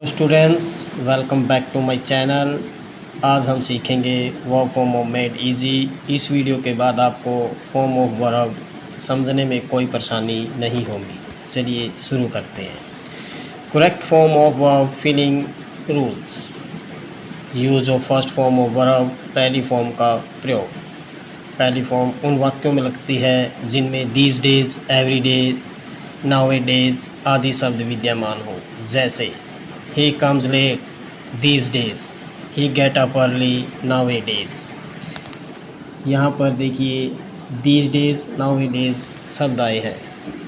Students, welcome back to my channel. आज हम सीखेंगे verb form of made easy. इस वीडियो के बाद आपको फॉर्म ऑफ वर्ब समझने में कोई परेशानी नहीं होगी। चलिए शुरू करते हैं। Correct form of verb filling rules. Use of first form of verb, पहली फॉर्म का प्रयोग। पहली फॉर्म उन वाक्यों में लगती है जिनमें these days, every days, now A days आदि शब्द विद्यमान हो। जैसे he comes late these days, he get up early nowadays। यहाँ पर देखिए these days, nowadays शब्द आए हैं,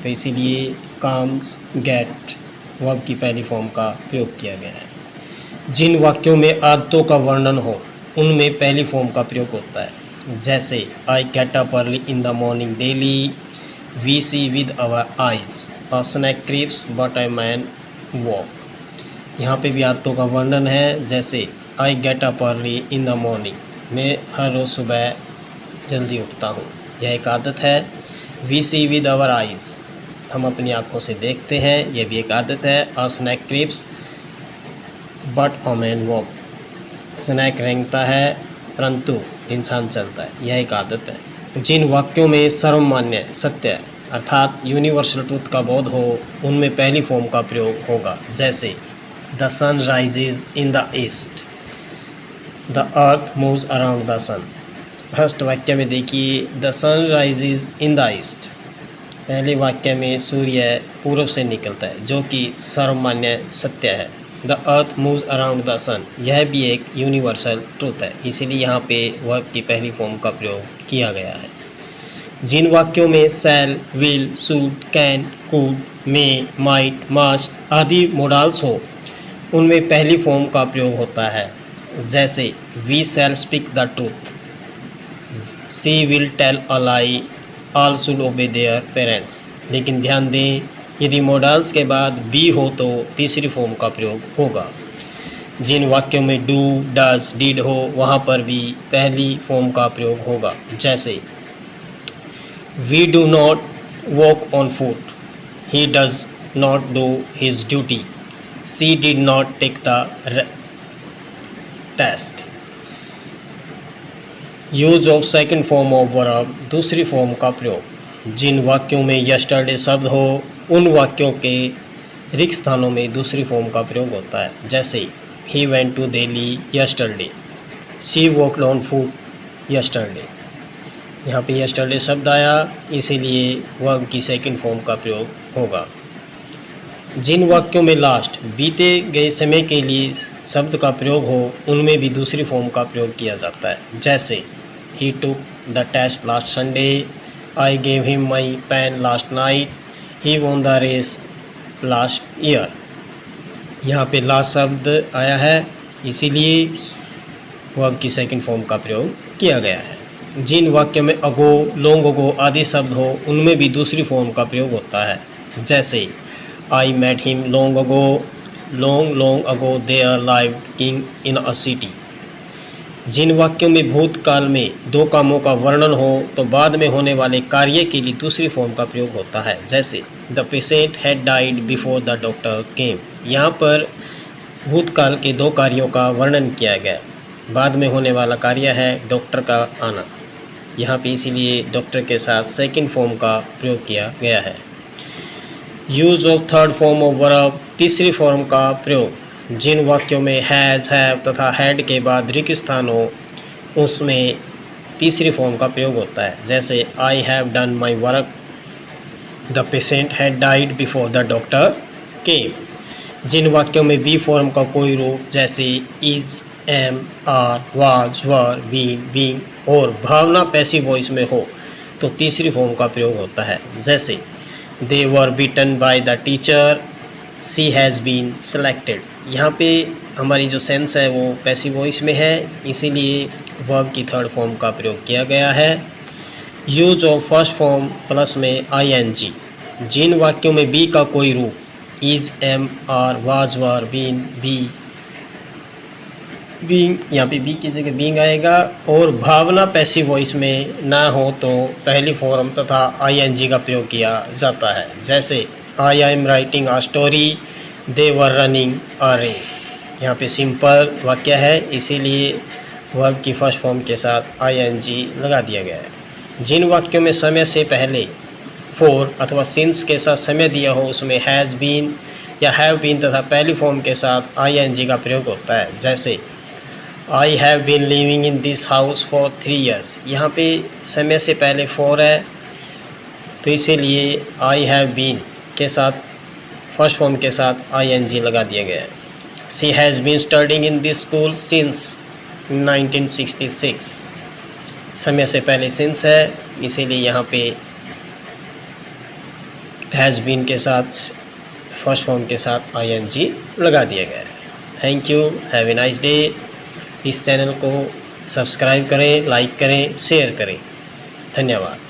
तो इसीलिए comes, get वर्ब की पहली फॉर्म का प्रयोग किया गया है। जिन वाक्यों में आदतों का वर्णन हो उनमें पहली फॉर्म का प्रयोग होता है। जैसे I get up early in the morning daily, we see with our eyes, a snack creeps but a man walk। यहाँ पे भी आदतों का वर्णन है। जैसे I get up early in the morning, मैं हर रोज़ सुबह जल्दी उठता हूँ, यह एक आदत है। We see with our eyes, हम अपनी आँखों से देखते हैं, यह भी एक आदत है। A snake creeps but a man walk, snake रेंगता है परंतु इंसान चलता है, यह एक आदत है। जिन वाक्यों में सर्वमान्य सत्य अर्थात यूनिवर्सल ट्रूथ का बोध हो उनमें पहली फॉर्म का प्रयोग होगा। जैसे The sun rises in the east, the earth moves around the sun। First वाक्य में देखिए the sun rises in the east, पहले वाक्य में सूर्य पूर्व से निकलता है जो कि सर्वमान्य सत्य है। The earth moves around the sun, यह भी एक यूनिवर्सल ट्रूथ है, इसीलिए यहाँ पे वर्ब की पहली फॉर्म का प्रयोग किया गया है। जिन वाक्यों में shall, will, should, can, could, may, might, must आदि मोडाल्स हो उनमें पहली फॉर्म का प्रयोग होता है। जैसे we shall speak the truth, she will tell a lie, all should obey their parents. लेकिन ध्यान दें, यदि मोडाल्स के बाद बी हो तो तीसरी फॉर्म का प्रयोग होगा। जिन वाक्यों में डू, डज, डिड हो वहाँ पर भी पहली फॉर्म का प्रयोग होगा। जैसे we do not walk on foot, he does not do his duty, she did not take the test। Use of second form of verb, दूसरी फॉर्म का प्रयोग। जिन वाक्यों में यस्टरडे शब्द हो उन वाक्यों के रिक्त स्थानों में दूसरी फॉर्म का प्रयोग होता है। जैसे he went to Delhi yesterday, she walked on foot yesterday। यहाँ पे यस्टरडे शब्द आया, इसीलिए वर्ब की सेकंड फॉर्म का प्रयोग होगा। जिन वाक्यों में लास्ट, बीते गए समय के लिए शब्द का प्रयोग हो उनमें भी दूसरी फॉर्म का प्रयोग किया जाता है। जैसे he took the test last Sunday, I gave him my pen last night, he won the race last year. यहाँ पे लास्ट शब्द आया है, इसीलिए वर्ब की सेकंड फॉर्म का प्रयोग किया गया है। जिन वाक्यों में अगो, लॉन्ग अगो आदि शब्द हो उनमें भी दूसरी फॉर्म का प्रयोग होता है। जैसे I met him long ago, long ago there lived king in a city। जिन वाक्यों में भूतकाल में दो कामों का वर्णन हो तो बाद में होने वाले कार्य के लिए दूसरी फॉर्म का प्रयोग होता है। जैसे the patient had died before the doctor केम, यहाँ पर भूतकाल के दो कार्यों का वर्णन किया गया, बाद में होने वाला कार्य है डॉक्टर का आना, यहाँ पे इसीलिए डॉक्टर के साथ सेकंड फॉर्म का प्रयोग किया गया है। Use of third form of verb, तीसरी फॉर्म का प्रयोग। जिन वाक्यों में हैज़, हैव तथा हैड के बाद रिक्त स्थान हो उसमें तीसरी फॉर्म का प्रयोग होता है। जैसे I have done my work, the patient had died before the doctor came. जिन वाक्यों में बी फॉर्म का कोई रूप जैसे is, am, are, was, were, been, being और भावना पैसिव वॉइस में हो तो तीसरी फॉर्म का प्रयोग होता है। जैसे they were beaten by the teacher, she has been selected. यहाँ पे हमारी जो सेंस है वो पैसिव वॉइस में है, इसीलिए वर्ब की थर्ड फॉर्म का प्रयोग किया गया है। Use of first form plus में आईएनजी। जिन वाक्यों में बी का कोई रूप is, am, are, was, were, been, be, being, यहाँ पे बी की जगह बीइंग आएगा और भावना पैसिव वॉइस में ना हो तो पहली फॉर्म तथा आईएनजी का प्रयोग किया जाता है। जैसे I am writing a story, they were running a race. यहाँ पे सिंपल वाक्य है, इसीलिए वर्ब की फर्स्ट फॉर्म के साथ आईएनजी लगा दिया गया है। जिन वाक्यों में समय से पहले फॉर अथवा सिंस के साथ समय दिया हो उसमें हैज़ बीन या हैव बीन तथा पहली फॉर्म के साथ आईएनजी का प्रयोग होता है। जैसे I have been living in this house for 3 years। यहाँ पे समय से पहले फॉर है, तो इसीलिए आई हैव बीन के साथ फर्स्ट फॉर्म के साथ आईएनजी लगा दिया गया है। She has been studying in this school since 1966। समय से पहले सिंस है, इसीलिए यहाँ पे हैज़ बीन के साथ फर्स्ट फॉर्म के साथ आईएनजी लगा दिया गया है। Thank you, have a nice day. इस चैनल को सब्सक्राइब करें, लाइक करें, शेयर करें। धन्यवाद।